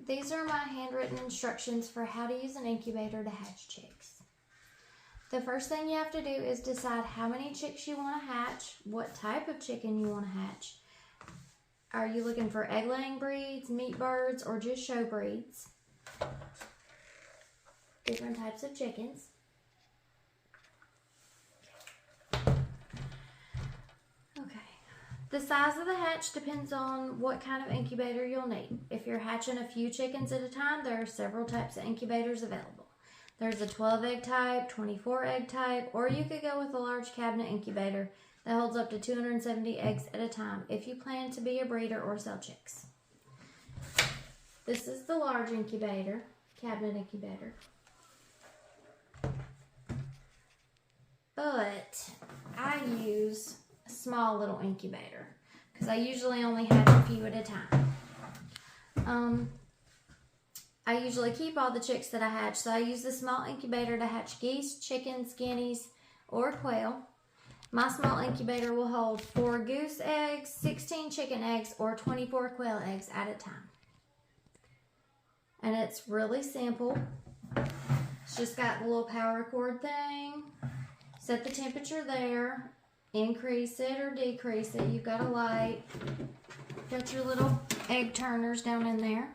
These are my handwritten instructions for how to use an incubator to hatch chicks. The first thing you have to do is decide how many chicks you want to hatch, what type of chicken you want to hatch. Are you looking for egg-laying breeds, meat birds, or just show breeds? Different types of chickens. The size of the hatch depends on what kind of incubator you'll need. If you're hatching a few chickens at a time, there are several types of incubators available. There's a 12 egg type, 24 egg type, or you could go with a large cabinet incubator that holds up to 270 eggs at a time if you plan to be a breeder or sell chicks. This is the large incubator, cabinet incubator. But I use a small little incubator because I usually only hatch a few at a time. I usually keep all the chicks that I hatch, so I use the small incubator to hatch geese, chickens, guineas, or quail. My small incubator will hold 4 goose eggs, 16 chicken eggs, or 24 quail eggs at a time. And it's really simple. It's just got the little power cord thing. Set the temperature there. Increase it or decrease it. You've got a light. Got your little egg turners down in there.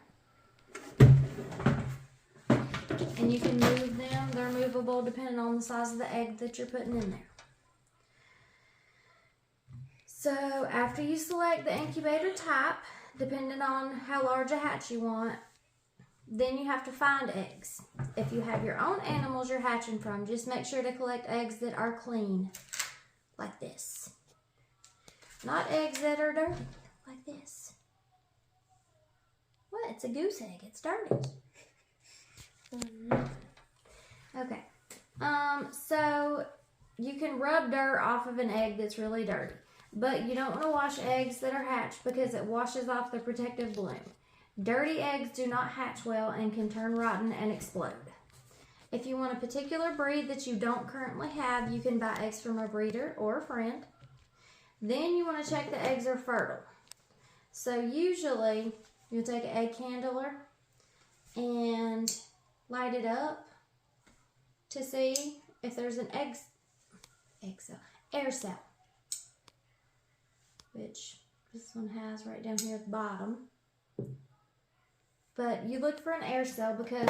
And you can move them. They're movable depending on the size of the egg that you're putting in there. So after you select the incubator type, depending on how large a hatch you want, then you have to find eggs. If you have your own animals you're hatching from, just make sure to collect eggs that are clean, like this. Not eggs that are dirty, like this. What? It's a goose egg. It's dirty. Okay. So you can rub dirt off of an egg that's really dirty, but you don't want to wash eggs that are hatched because it washes off the protective bloom. Dirty eggs do not hatch well and can turn rotten and explode. If you want a particular breed that you don't currently have, you can buy eggs from a breeder or a friend. Then you want to check the eggs are fertile. So usually you'll take an egg candler and light it up to see if there's an air cell, which this one has right down here at the bottom. But you look for an air cell because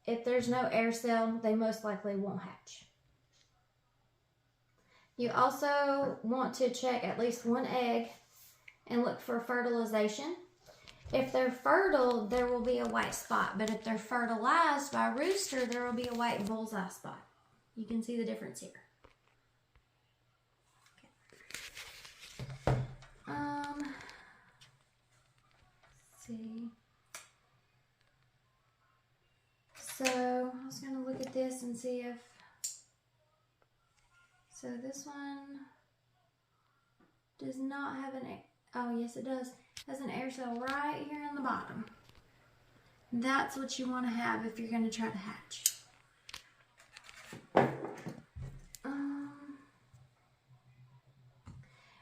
if there's no air cell, they most likely won't hatch. You also want to check at least one egg and look for fertilization. If they're fertile, there will be a white spot, but if they're fertilized by a rooster, there will be a white bullseye spot. You can see the difference here. Okay. Let's see. So I was going to look at this and see if, so this one does not have an, oh yes it does, has an air cell right here in the bottom. That's what you want to have if you're going to try to hatch.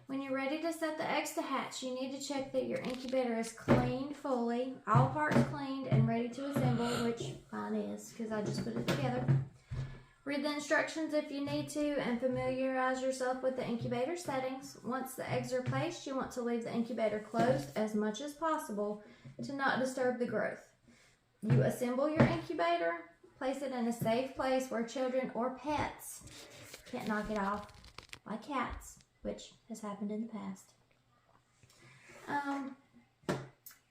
When you're ready to set the eggs to hatch, you need to check that your incubator is cleaned fully, all parts cleaned and ready to assemble, which mine is because I just put it together. Read the instructions if you need to and familiarize yourself with the incubator settings. Once the eggs are placed, you want to leave the incubator closed as much as possible to not disturb the growth. You assemble your incubator, place it in a safe place where children or pets can't knock it off, like cats, which has happened in the past.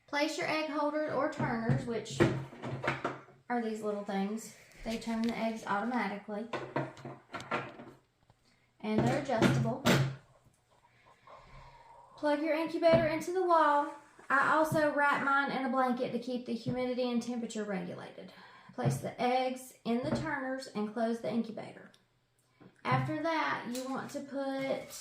Place your egg holders or turners, which are these little things. They turn the eggs automatically, and they're adjustable. Plug your incubator into the wall. I also wrap mine in a blanket to keep the humidity and temperature regulated. Place the eggs in the turners and close the incubator. After that, you want to put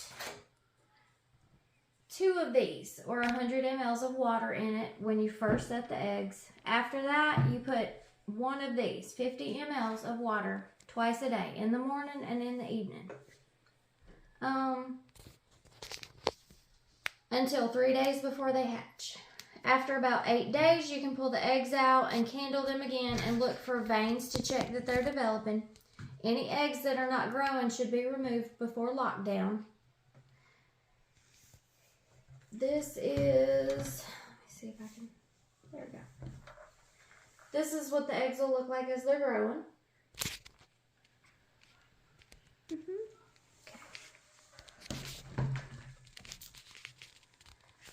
2 of these, or 100 ml of water in it when you first set the eggs. After that, you put 1 of these, 50 ml of water, twice a day, in the morning and in the evening. Until 3 days before they hatch. After about 8 days, you can pull the eggs out and candle them again and look for veins to check that they're developing. Any eggs that are not growing should be removed before lockdown. This is, let me see if I can, there we go. This is what the eggs will look like as they're growing. Okay.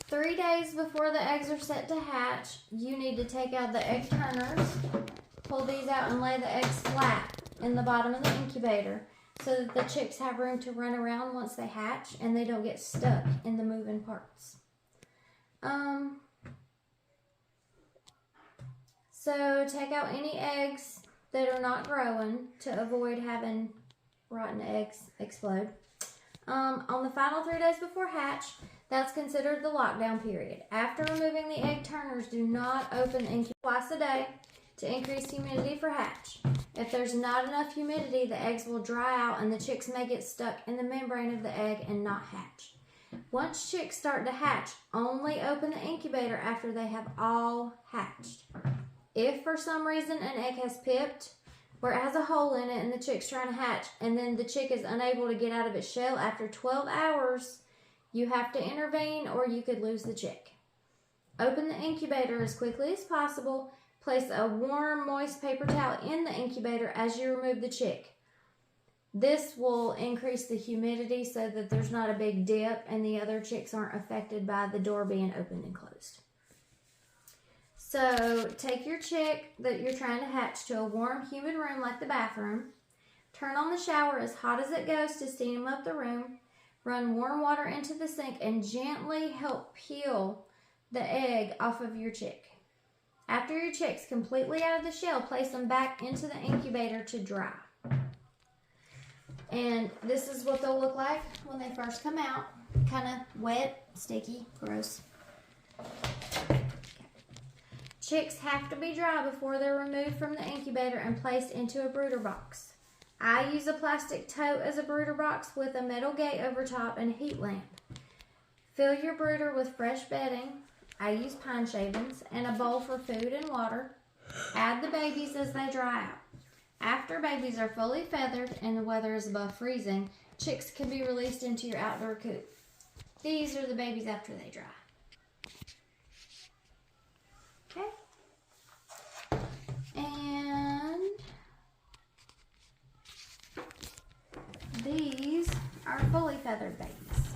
3 days before the eggs are set to hatch, you need to take out the egg turners, pull these out and lay the eggs flat in the bottom of the incubator so that the chicks have room to run around once they hatch and they don't get stuck in the moving parts. So take out any eggs that are not growing to avoid having rotten eggs explode. On the final 3 days before hatch, that's considered the lockdown period. After removing the egg turners, do not open the incubator twice a day to increase humidity for hatch. If there's not enough humidity, the eggs will dry out and the chicks may get stuck in the membrane of the egg and not hatch. Once chicks start to hatch, only open the incubator after they have all hatched. If for some reason an egg has pipped, where it has a hole in it and the chick's trying to hatch, and then the chick is unable to get out of its shell after 12 hours, you have to intervene or you could lose the chick. Open the incubator as quickly as possible. Place a warm, moist paper towel in the incubator as you remove the chick. This will increase the humidity so that there's not a big dip and the other chicks aren't affected by the door being opened and closed. So take your chick that you're trying to hatch to a warm, humid room like the bathroom. Turn on the shower as hot as it goes to steam up the room. Run warm water into the sink and gently help peel the egg off of your chick. After your chick's completely out of the shell, place them back into the incubator to dry. And this is what they'll look like when they first come out. Kind of wet, sticky, gross. Chicks have to be dry before they're removed from the incubator and placed into a brooder box. I use a plastic tote as a brooder box with a metal gate over top and a heat lamp. Fill your brooder with fresh bedding. I use pine shavings and a bowl for food and water. Add the babies as they dry out. After babies are fully feathered and the weather is above freezing, chicks can be released into your outdoor coop. These are the babies after they dry. Okay. And these are fully feathered babies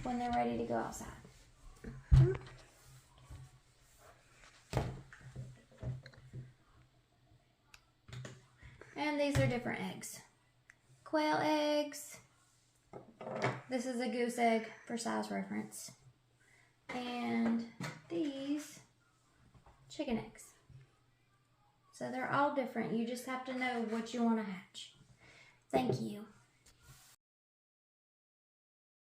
when they're ready to go outside. And these are different eggs. Quail eggs. This is a goose egg for size reference. And these, chicken eggs. So they're all different. You just have to know what you want to hatch. Thank you.